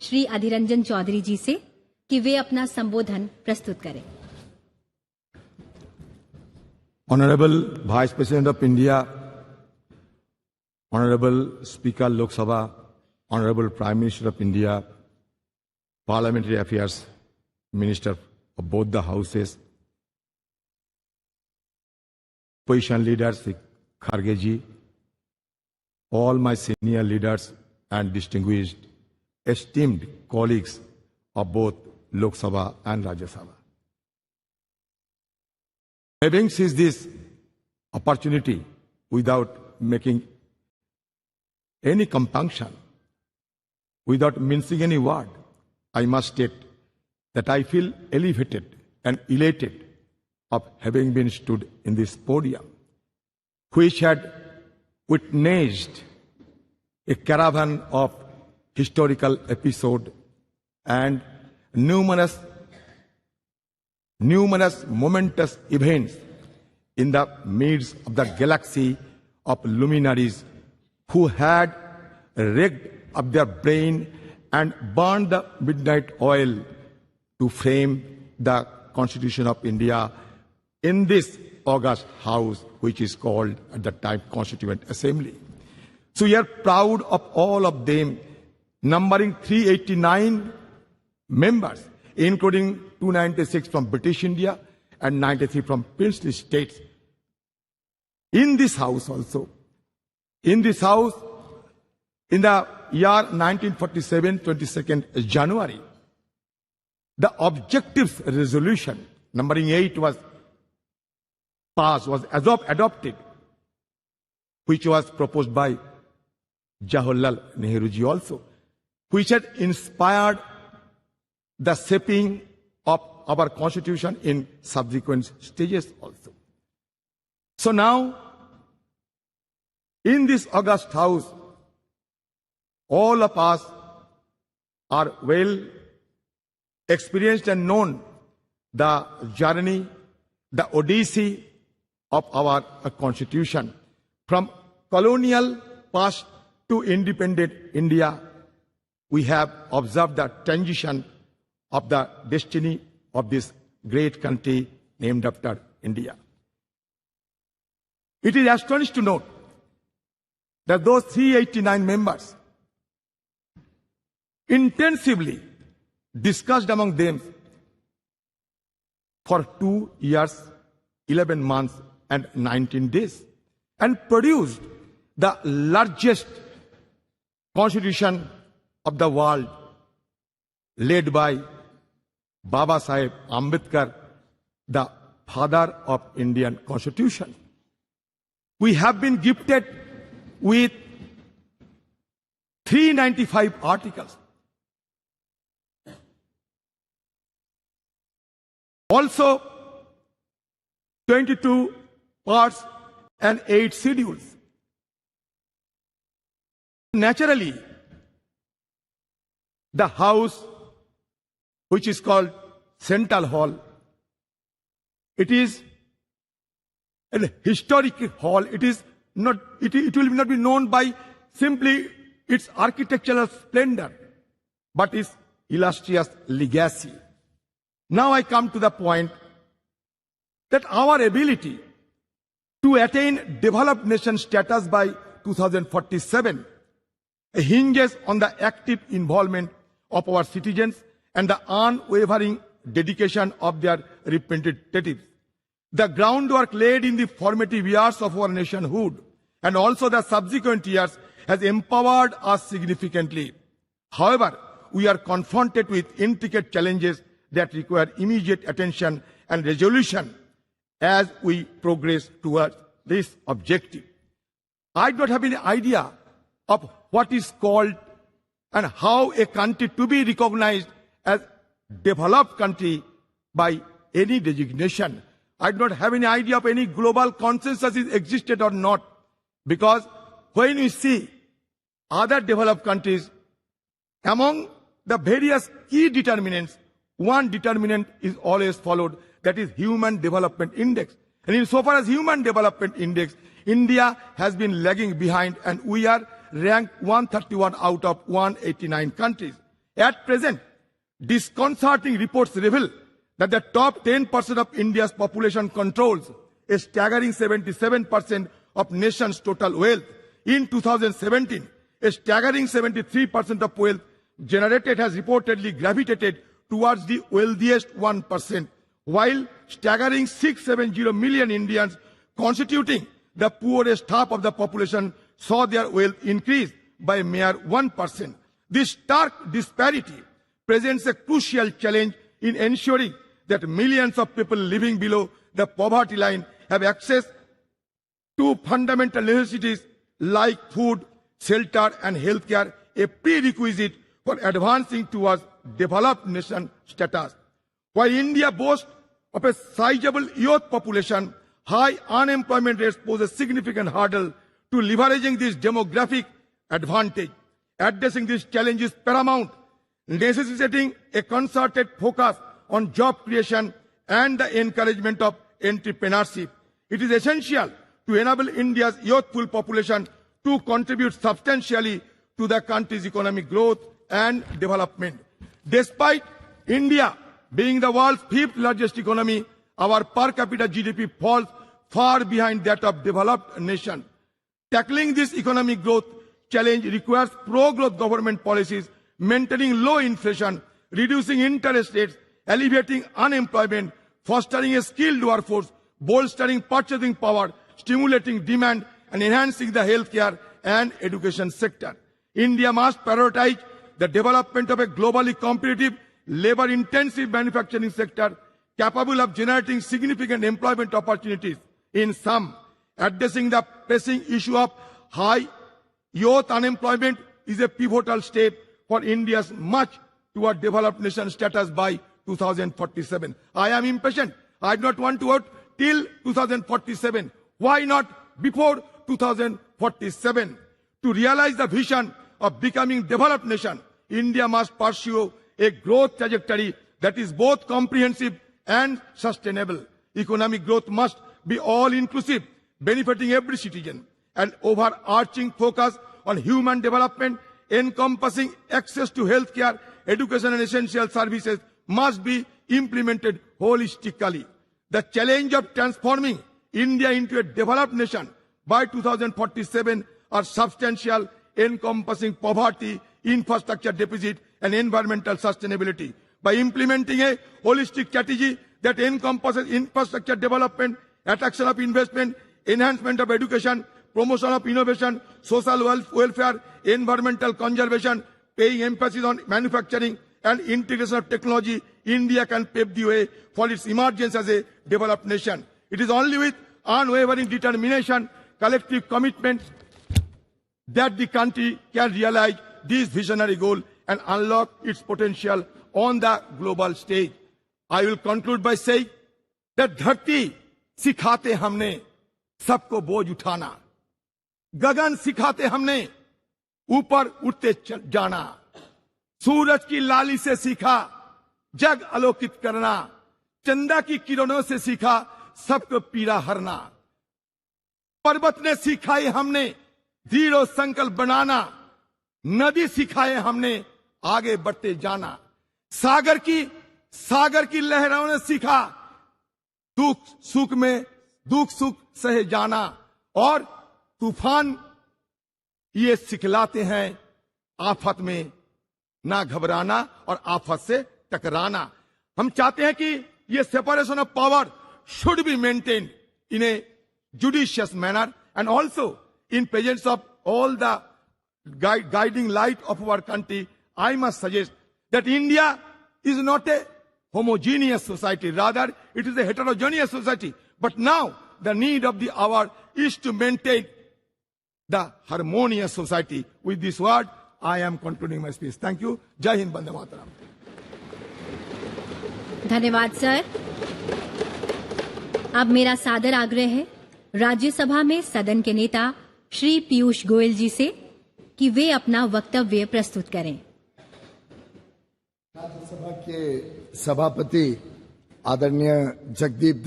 श्री अधिरंजन चौधरी जी से कि वे अपना संबोधन प्रस्तुत करें। Honorable Vice President of India, Honorable Speaker Lok Sabha, Honorable Prime Minister of India, Parliamentary Affairs Minister of both the houses, Opposition leaders, Kharge ji, all my senior leaders and distinguished, esteemed colleagues of both Lok Sabha and Rajya Sabha. Having seized this opportunity without making any compunction, without mincing any word, I must state that I feel elevated and elated of having been stood in this podium, which had witnessed a caravan of historical episodes and numerous momentous events in the midst of the galaxy of luminaries who had rigged up their brain and burned the midnight oil to frame the Constitution of India in this august house, which is called at the time Constituent Assembly. So we are proud of all of them, numbering 389 members, including 296 from British India and 93 from princely states. In this house also, in this house, in the year 1947, 22nd January, the objectives resolution, numbering 8, was passed, was adopted, which was proposed by Jawaharlal Nehru ji also, which had inspired the shaping of our constitution in subsequent stages also. So now, in this august house, all of us are well experienced and known the journey, the odyssey of our constitution. From colonial past to independent India, we have observed the transition of the destiny of this great country named after India. It is astonishing to note that those 389 members intensively discussed among them for 2 years, 11 months and 19 days and produced the largest constitution of the world, led by Baba Saheb Ambedkar, the father of Indian Constitution. We have been gifted with 395 articles. Also, 22 parts and 8 schedules. Naturally, the house, which is called Central Hall, it is a historic hall. It is not. It will not be known by simply its architectural splendor, but its illustrious legacy. Now I come to the point that our ability to attain developed nation status by 2047 hinges on the active involvement of our citizens and the unwavering dedication of their representatives. The groundwork laid in the formative years of our nationhood and also the subsequent years has empowered us significantly. However, we are confronted with intricate challenges that require immediate attention and resolution as we progress towards this objective. I do not have any idea of what is called and how a country to be recognized as developed country by any designation. I do not have any idea of any global consensus is existed or not, because when we see other developed countries, among the various key determinants, one determinant is always followed, that is Human Development Index. And insofar as Human Development Index, India has been lagging behind and we are ranked 131 out of 189 countries. At present, disconcerting reports reveal that the top 10% of India's population controls a staggering 77% of nation's total wealth. In 2017, a staggering 73% of wealth generated has reportedly gravitated towards the wealthiest 1%, while staggering 670 million Indians constituting the poorest half of the population saw their wealth increase by a mere 1%. This stark disparity presents a crucial challenge in ensuring that millions of people living below the poverty line have access to fundamental necessities like food, shelter and healthcare, a prerequisite for advancing towards developed nation status. While India boasts of a sizable youth population, high unemployment rates pose a significant hurdle to leveraging this demographic advantage. Addressing this challenge is paramount, necessitating a concerted focus on job creation and the encouragement of entrepreneurship. It is essential to enable India's youthful population to contribute substantially to the country's economic growth and development. Despite India being the world's fifth largest economy, our per capita GDP falls far behind that of developed nations. Tackling this economic growth challenge requires pro-growth government policies, maintaining low inflation, reducing interest rates, alleviating unemployment, fostering a skilled workforce, bolstering purchasing power, stimulating demand, and enhancing the healthcare and education sector. India must prioritize the development of a globally competitive, labor-intensive manufacturing sector capable of generating significant employment opportunities. In sum, addressing the pressing issue of high youth unemployment is a pivotal step for India's march toward developed nation status by 2047. I am impatient. I do not want to wait till 2047. Why not before 2047? To realize the vision of becoming developed nation, India must pursue a growth trajectory that is both comprehensive and sustainable. Economic growth must be all-inclusive, benefiting every citizen. An overarching focus on human development, encompassing access to healthcare, education and essential services must be implemented holistically. The challenge of transforming India into a developed nation by 2047 are substantial, encompassing poverty, infrastructure deficit and environmental sustainability. By implementing a holistic strategy that encompasses infrastructure development, attraction of investment, enhancement of education, promotion of innovation, social welfare, environmental conservation, paying emphasis on manufacturing and integration of technology, India can pave the way for its emergence as a developed nation. It is only with unwavering determination, collective commitment that the country can realize this visionary goal and unlock its potential on the global stage. I will conclude by saying that धरती सिखाते हमने सबको बोझ उठाना, गगन सिखाते हमने ऊपर उठते जाना, सूरज की लाली से सीखा जग आलोकित करना, चंदा की किरणों से सीखा सबको पीड़ा हरना, पर्वत ने सिखाए हमने दृढ़ संकल्प बनाना, नदी सिखाए हमने आगे बढ़ते जाना, सागर की लहरों ने सीखा दुख सुख सहे जाना, और तूफान ये सिखलाते हैं आफत में ना घबराना और आफत से टकराना. हम चाहते हैं कि ये separation of power should be maintained in a judicious manner and also in presence of all the guiding light of our country. I must suggest that India is not a homogeneous society, rather it is a heterogeneous society. But now the need of the hour is to maintain the harmonious society. With this word, I am concluding my speech. Thank you. Jai Hind, Bande Mataram. धन्यवाद sir. अब मेरा सादर आग्रह है राज्यसभा में सदन के नेता श्री पीयूष गोयल जी से कि वे अपना वक्तव्य प्रस्तुत करें. राज्यसभा के सभापति आदरणीय जगदीप